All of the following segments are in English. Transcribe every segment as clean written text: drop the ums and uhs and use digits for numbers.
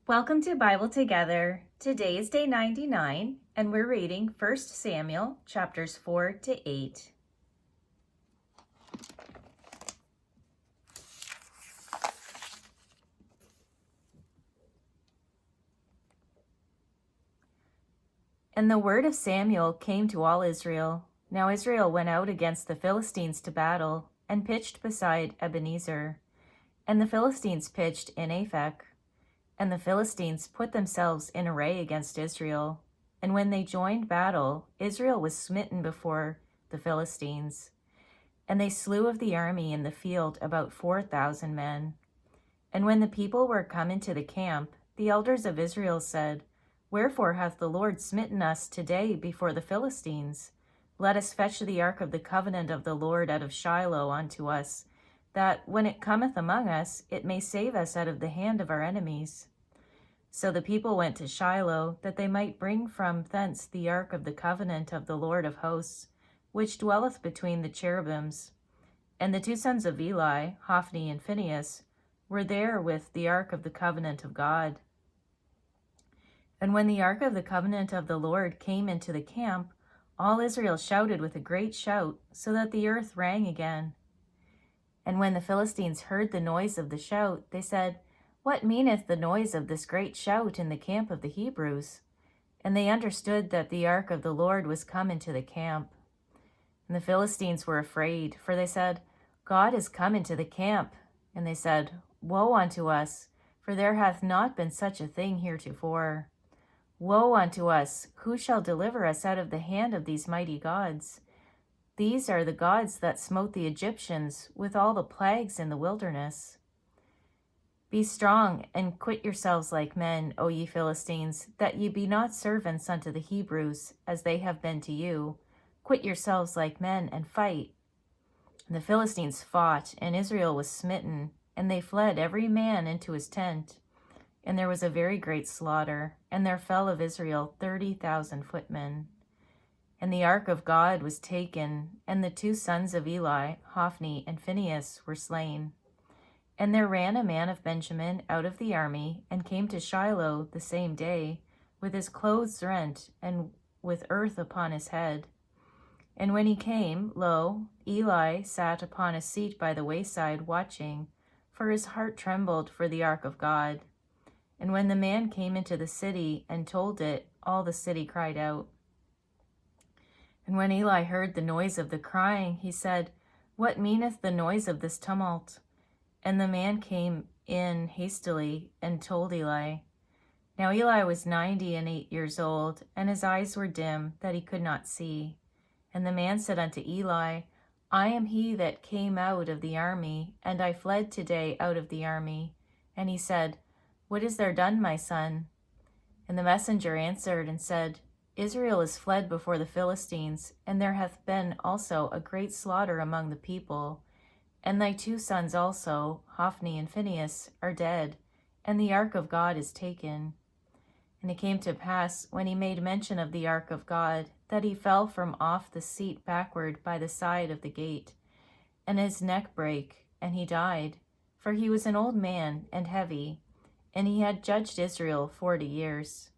Welcome to Bible Together. Today is day 99, and we're reading 1 Samuel chapters 4 to 8. And the word of Samuel came to all Israel. Now Israel went out against the Philistines to battle, and pitched beside Ebenezer. And the Philistines pitched in Aphek. And the Philistines put themselves in array against Israel. And when they joined battle, Israel was smitten before the Philistines. And they slew of the army in the field about 4,000 men. And when the people were come into the camp, the elders of Israel said, Wherefore hath the Lord smitten us today before the Philistines? Let us fetch the ark of the covenant of the Lord out of Shiloh unto us, that when it cometh among us, it may save us out of the hand of our enemies. So the people went to Shiloh, that they might bring from thence the ark of the covenant of the Lord of hosts, which dwelleth between the cherubims. And the two sons of Eli, Hophni and Phinehas, were there with the ark of the covenant of God. And when the ark of the covenant of the Lord came into the camp, all Israel shouted with a great shout, so that the earth rang again. And when the Philistines heard the noise of the shout, they said, What meaneth the noise of this great shout in the camp of the Hebrews? And they understood that the ark of the Lord was come into the camp. And the Philistines were afraid, for they said, God is come into the camp. And they said, Woe unto us, for there hath not been such a thing heretofore. Woe unto us, who shall deliver us out of the hand of these mighty gods? These are the gods that smote the Egyptians with all the plagues in the wilderness. Be strong, and quit yourselves like men, O ye Philistines, that ye be not servants unto the Hebrews, as they have been to you. Quit yourselves like men, and fight. And the Philistines fought, and Israel was smitten, and they fled every man into his tent. And there was a very great slaughter, and there fell of Israel 30,000 footmen. And the ark of God was taken, and the two sons of Eli, Hophni and Phinehas, were slain. And there ran a man of Benjamin out of the army, and came to Shiloh the same day, with his clothes rent, and with earth upon his head. And when he came, lo, Eli sat upon a seat by the wayside watching, for his heart trembled for the ark of God. And when the man came into the city and told it, all the city cried out. And when Eli heard the noise of the crying, he said, What meaneth the noise of this tumult? And the man came in hastily and told Eli. Now Eli was 98 years old, and his eyes were dim, that he could not see. And the man said unto Eli, I am he that came out of the army, and I fled today out of the army. And he said, What is there done, my son? And the messenger answered and said, Israel is fled before the Philistines, and there hath been also a great slaughter among the people. And thy two sons also, Hophni and Phinehas, are dead, and the ark of God is taken. And it came to pass, when he made mention of the ark of God, that he fell from off the seat backward by the side of the gate, and his neck brake, and he died, for he was an old man and heavy, and he had judged Israel 40 years.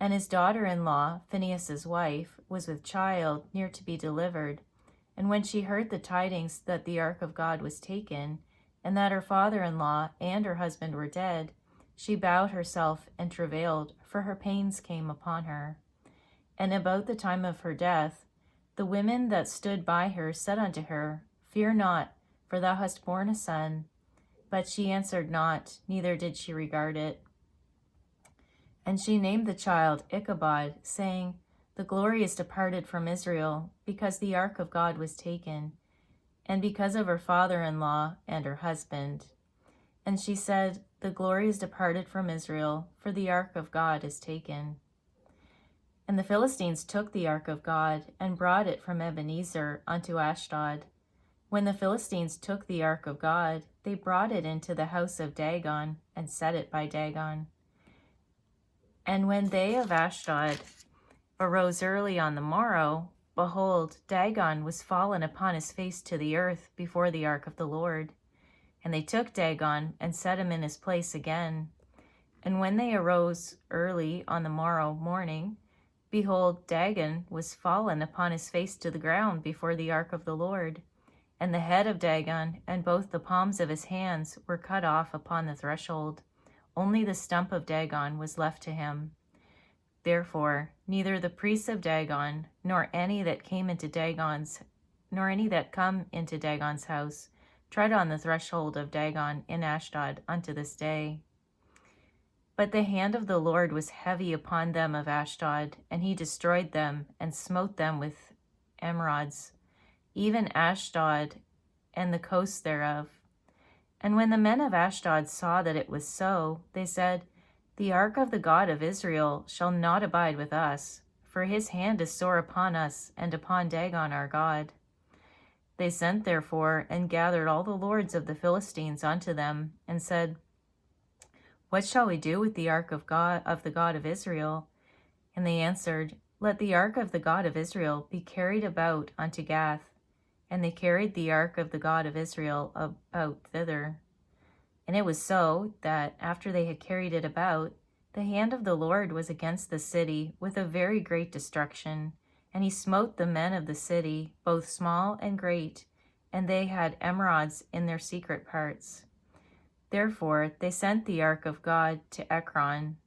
And his daughter-in-law, Phinehas' wife, was with child, near to be delivered. And when she heard the tidings that the ark of God was taken, and that her father-in-law and her husband were dead, she bowed herself and travailed, for her pains came upon her. And about the time of her death, the women that stood by her said unto her, Fear not, for thou hast borne a son. But she answered not, neither did she regard it. And she named the child Ichabod, saying, The glory is departed from Israel, because the ark of God was taken, and because of her father-in-law and her husband. And she said, The glory is departed from Israel, for the ark of God is taken. And the Philistines took the ark of God, and brought it from Ebenezer unto Ashdod. When the Philistines took the ark of God, they brought it into the house of Dagon, and set it by Dagon. And when they of Ashdod arose early on the morrow, behold, Dagon was fallen upon his face to the earth before the ark of the Lord. And they took Dagon, and set him in his place again. And when they arose early on the morrow morning, behold, Dagon was fallen upon his face to the ground before the ark of the Lord. And the head of Dagon and both the palms of his hands were cut off upon the threshold. Only the stump of Dagon was left to him. Therefore, neither the priests of Dagon, nor any that come into Dagon's house, tread on the threshold of Dagon in Ashdod unto this day. But the hand of the Lord was heavy upon them of Ashdod, and he destroyed them and smote them with emerods, even Ashdod and the coasts thereof. And when the men of Ashdod saw that it was so, they said, The ark of the God of Israel shall not abide with us, for his hand is sore upon us and upon Dagon our God. They sent therefore and gathered all the lords of the Philistines unto them, and said, What shall we do with the ark of the God of Israel? And they answered, Let the ark of the God of Israel be carried about unto Gath. And they carried the ark of the God of Israel about thither. And it was so, that after they had carried it about, the hand of the Lord was against the city with a very great destruction. And he smote the men of the city, both small and great, and they had emerods in their secret parts. Therefore they sent the ark of God to Ekron.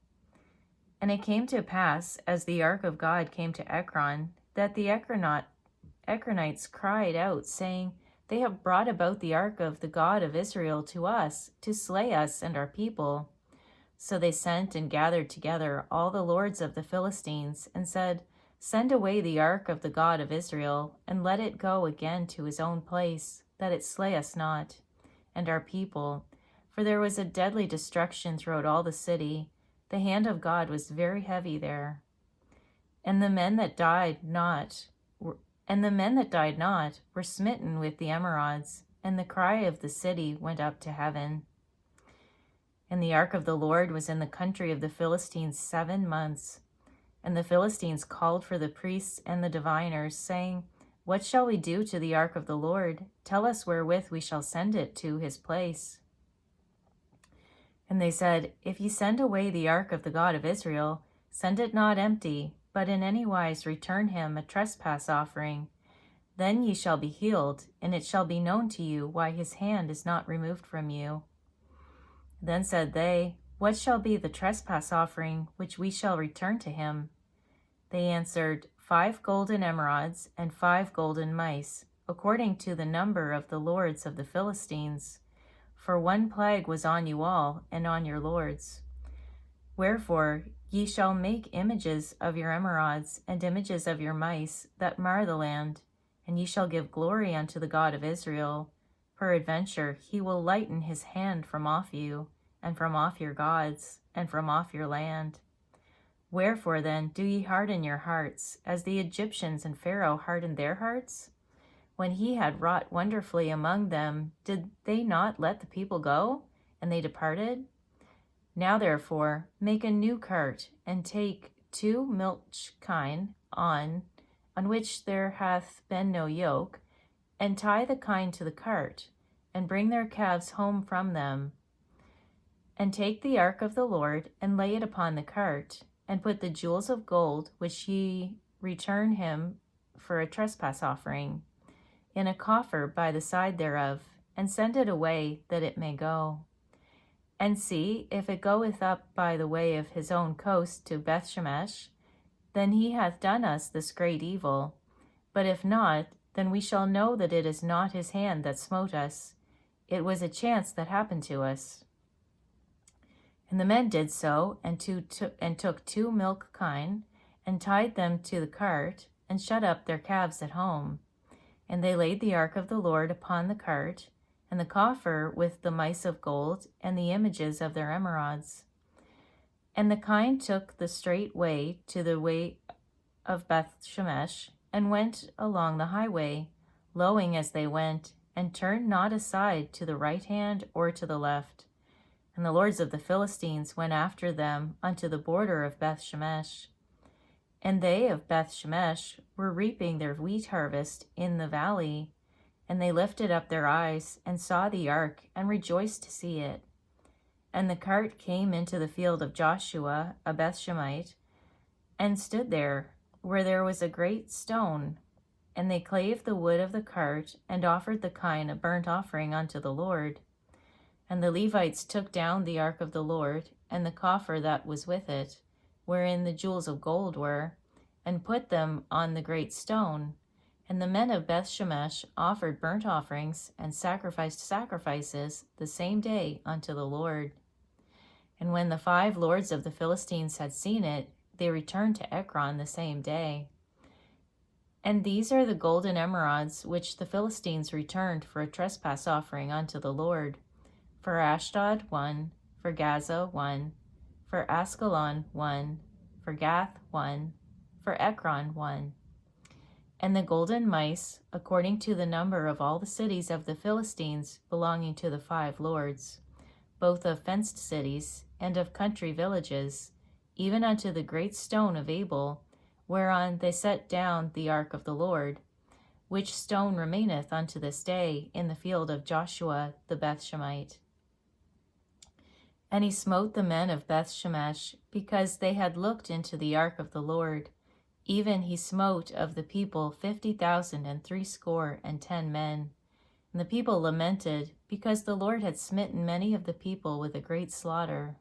And it came to pass, as the ark of God came to Ekron, that the Ekronites cried out, saying, They have brought about the ark of the God of Israel to us, to slay us and our people. So they sent and gathered together all the lords of the Philistines, and said, Send away the ark of the God of Israel, and let it go again to his own place, that it slay us not, and our people. For there was a deadly destruction throughout all the city. The hand of God was very heavy there. And the men that died not were smitten with the emerods, and the cry of the city went up to heaven. And the ark of the Lord was in the country of the Philistines 7 months. And the Philistines called for the priests and the diviners, saying, What shall we do to the ark of the Lord? Tell us wherewith we shall send it to his place. And they said, If ye send away the ark of the God of Israel, send it not empty, but in any wise return him a trespass offering. Then ye shall be healed, and it shall be known to you why his hand is not removed from you. Then said they, What shall be the trespass offering which we shall return to him? They answered, 5 golden emerods and 5 golden mice, according to the number of the lords of the Philistines. For 1 plague was on you all, and on your lords. Wherefore ye shall make images of your emerods and images of your mice that mar the land, and ye shall give glory unto the God of Israel. Peradventure he will lighten his hand from off you, and from off your gods, and from off your land. Wherefore then do ye harden your hearts, as the Egyptians and Pharaoh hardened their hearts? When he had wrought wonderfully among them, did they not let the people go? And they departed? Now therefore make a new cart, and take 2 milch kine on which there hath been no yoke, and tie the kine to the cart, and bring their calves home from them. And take the ark of the Lord, and lay it upon the cart, and put the jewels of gold, which ye return him for a trespass offering, in a coffer by the side thereof, and send it away, that it may go. And see, if it goeth up by the way of his own coast to Bethshemesh, then he hath done us this great evil. But if not, then we shall know that it is not his hand that smote us. It was a chance that happened to us. And the men did so, and took 2 milk kine, and tied them to the cart, and shut up their calves at home. And they laid the ark of the Lord upon the cart, and the coffer with the mice of gold, and the images of their emerods. And the kine took the straight way to the way of Bethshemesh, and went along the highway, lowing as they went, and turned not aside to the right hand or to the left. And the lords of the Philistines went after them unto the border of Bethshemesh. And they of Bethshemesh were reaping their wheat harvest in the valley, and they lifted up their eyes, and saw the ark, and rejoiced to see it. And the cart came into the field of Joshua, a Bethshemite, and stood there, where there was a great stone. And they clave the wood of the cart, and offered the kine a burnt offering unto the Lord. And the Levites took down the ark of the Lord, and the coffer that was with it, wherein the jewels of gold were, and put them on the great stone. And the men of Bethshemesh offered burnt offerings, and sacrificed sacrifices the same day unto the Lord. And when the 5 lords of the Philistines had seen it, they returned to Ekron the same day. And these are the golden emerods which the Philistines returned for a trespass offering unto the Lord. For Ashdod 1, for Gaza 1, for Askelon 1, for Gath 1, for Ekron 1. And the golden mice, according to the number of all the cities of the Philistines belonging to the 5 lords, both of fenced cities and of country villages, even unto the great stone of Abel, whereon they set down the ark of the Lord, which stone remaineth unto this day in the field of Joshua the Bethshemite. And he smote the men of Bethshemesh, because they had looked into the ark of the Lord. Even he smote of the people 50,060 men. And the people lamented, because the Lord had smitten many of the people with a great slaughter.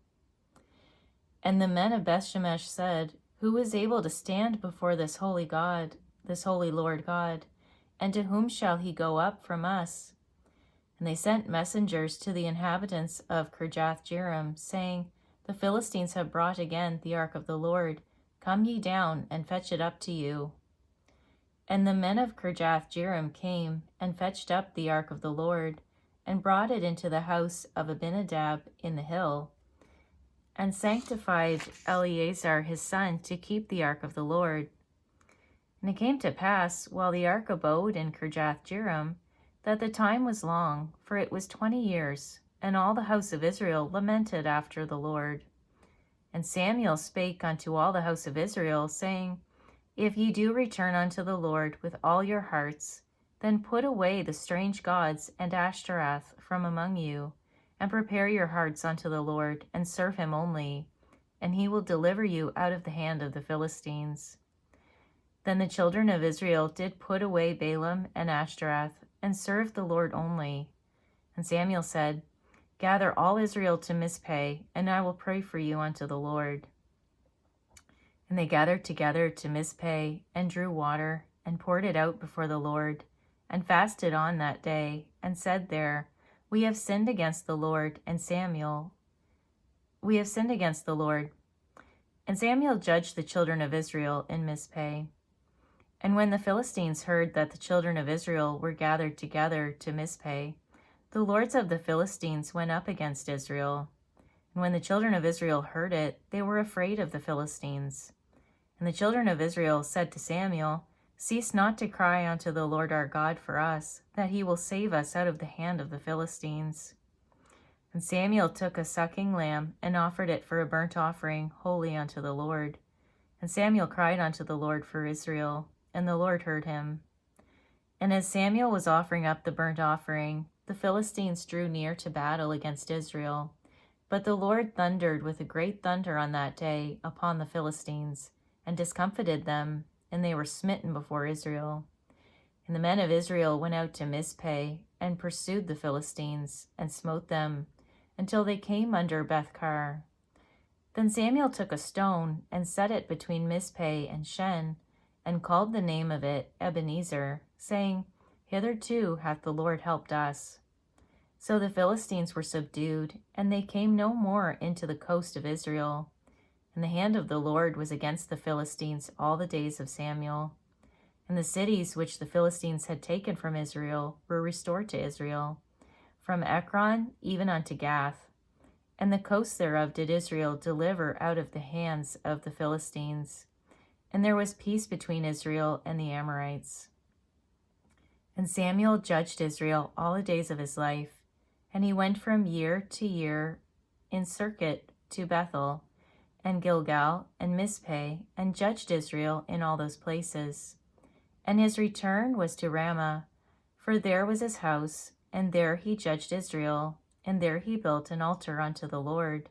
And the men of Bethshemesh said, Who is able to stand before this holy God, this holy Lord God? And to whom shall he go up from us? And they sent messengers to the inhabitants of Kirjath-jearim, saying, The Philistines have brought again the ark of the Lord. Come ye down, and fetch it up to you. And the men of Kirjath-jearim came, and fetched up the ark of the Lord, and brought it into the house of Abinadab in the hill, and sanctified Eleazar his son to keep the ark of the Lord. And it came to pass, while the ark abode in Kirjath-jearim, that the time was long, for it was 20 years, and all the house of Israel lamented after the Lord. And Samuel spake unto all the house of Israel, saying, If ye do return unto the Lord with all your hearts, then put away the strange gods and Ashtaroth from among you, and prepare your hearts unto the Lord, and serve him only, and he will deliver you out of the hand of the Philistines. Then the children of Israel did put away Balaam and Ashtaroth, and served the Lord only. And Samuel said, Gather all Israel to Mizpeh, and I will pray for you unto the Lord. And they gathered together to Mizpeh, and drew water, and poured it out before the Lord, and fasted on that day, and said there, We have sinned against the Lord. And Samuel judged the children of Israel in Mizpeh. And when the Philistines heard that the children of Israel were gathered together to Mizpeh, the lords of the Philistines went up against Israel. And when the children of Israel heard it, they were afraid of the Philistines. And the children of Israel said to Samuel, Cease not to cry unto the Lord our God for us, that he will save us out of the hand of the Philistines. And Samuel took a sucking lamb, and offered it for a burnt offering holy unto the Lord. And Samuel cried unto the Lord for Israel, and the Lord heard him. And as Samuel was offering up the burnt offering, the Philistines drew near to battle against Israel. But the Lord thundered with a great thunder on that day upon the Philistines, and discomfited them, and they were smitten before Israel. And the men of Israel went out to Mizpeh, and pursued the Philistines, and smote them, until they came under Bethkar. Then Samuel took a stone, and set it between Mizpeh and Shen, and called the name of it Ebenezer, saying, Hitherto hath the Lord helped us. So the Philistines were subdued, and they came no more into the coast of Israel. And the hand of the Lord was against the Philistines all the days of Samuel. And the cities which the Philistines had taken from Israel were restored to Israel, from Ekron even unto Gath. And the coast thereof did Israel deliver out of the hands of the Philistines. And there was peace between Israel and the Amorites. And Samuel judged Israel all the days of his life, and he went from year to year in circuit to Bethel, and Gilgal, and Mizpeh, and judged Israel in all those places. And his return was to Ramah, for there was his house, and there he judged Israel, and there he built an altar unto the Lord.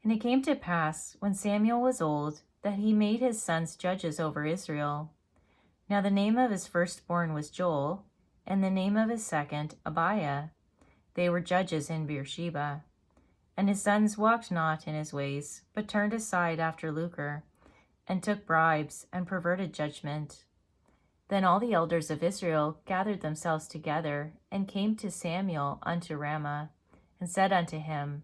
And it came to pass, when Samuel was old, that he made his sons judges over Israel. Now the name of his firstborn was Joel, and the name of his second Abiah. They were judges in Beersheba. And his sons walked not in his ways, but turned aside after lucre, and took bribes, and perverted judgment. Then all the elders of Israel gathered themselves together, and came to Samuel unto Ramah, and said unto him,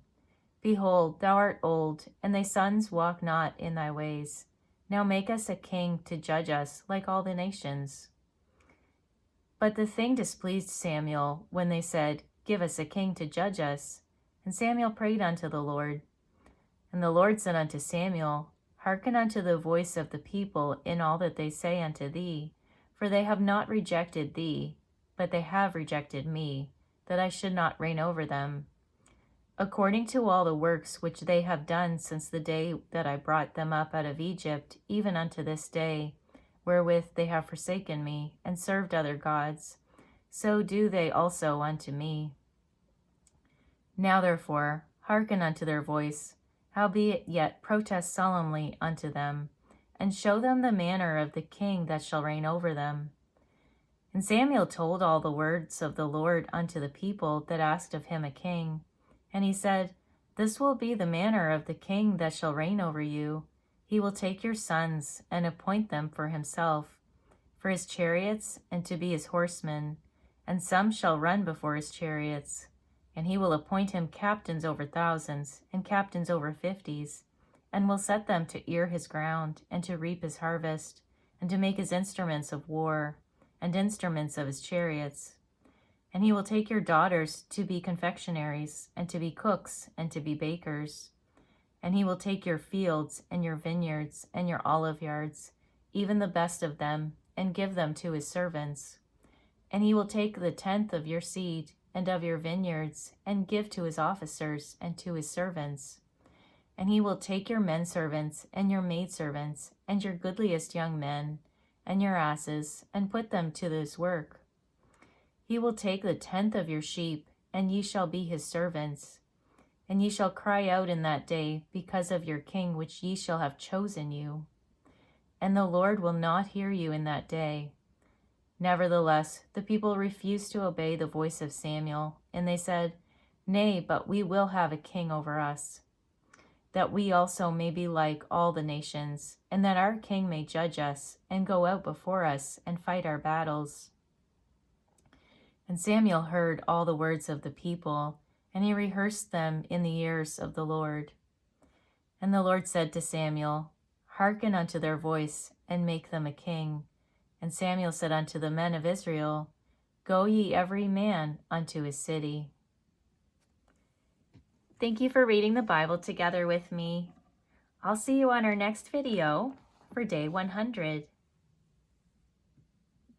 Behold, thou art old, and thy sons walk not in thy ways. Now make us a king to judge us like all the nations. But the thing displeased Samuel when they said, Give us a king to judge us. And Samuel prayed unto the Lord. And the Lord said unto Samuel, Hearken unto the voice of the people in all that they say unto thee, for they have not rejected thee, but they have rejected me, that I should not reign over them. According to all the works which they have done since the day that I brought them up out of Egypt, even unto this day, wherewith they have forsaken me, and served other gods, so do they also unto me. Now therefore, hearken unto their voice, howbeit yet protest solemnly unto them, and show them the manner of the king that shall reign over them. And Samuel told all the words of the Lord unto the people that asked of him a king. And he said, This will be the manner of the king that shall reign over you. He will take your sons, and appoint them for himself, for his chariots, and to be his horsemen, and some shall run before his chariots. And he will appoint him captains over thousands, and captains over 50s, and will set them to ear his ground, and to reap his harvest, and to make his instruments of war, and instruments of his chariots. And he will take your daughters to be confectionaries, and to be cooks, and to be bakers. And he will take your fields, and your vineyards, and your olive yards, even the best of them, and give them to his servants. And he will take the 10th of your seed, and of your vineyards, and give to his officers, and to his servants. And he will take your menservants, and your maidservants, and your goodliest young men, and your asses, and put them to this work. He will take the 10th of your sheep, and ye shall be his servants. And ye shall cry out in that day because of your king which ye shall have chosen you. And the Lord will not hear you in that day. Nevertheless, the people refused to obey the voice of Samuel, and they said, Nay, but we will have a king over us, that we also may be like all the nations, and that our king may judge us, and go out before us, and fight our battles. And Samuel heard all the words of the people, and he rehearsed them in the ears of the Lord. And the Lord said to Samuel, Hearken unto their voice, and make them a king. And Samuel said unto the men of Israel, Go ye every man unto his city. Thank you for reading the Bible together with me. I'll see you on our next video for day 100.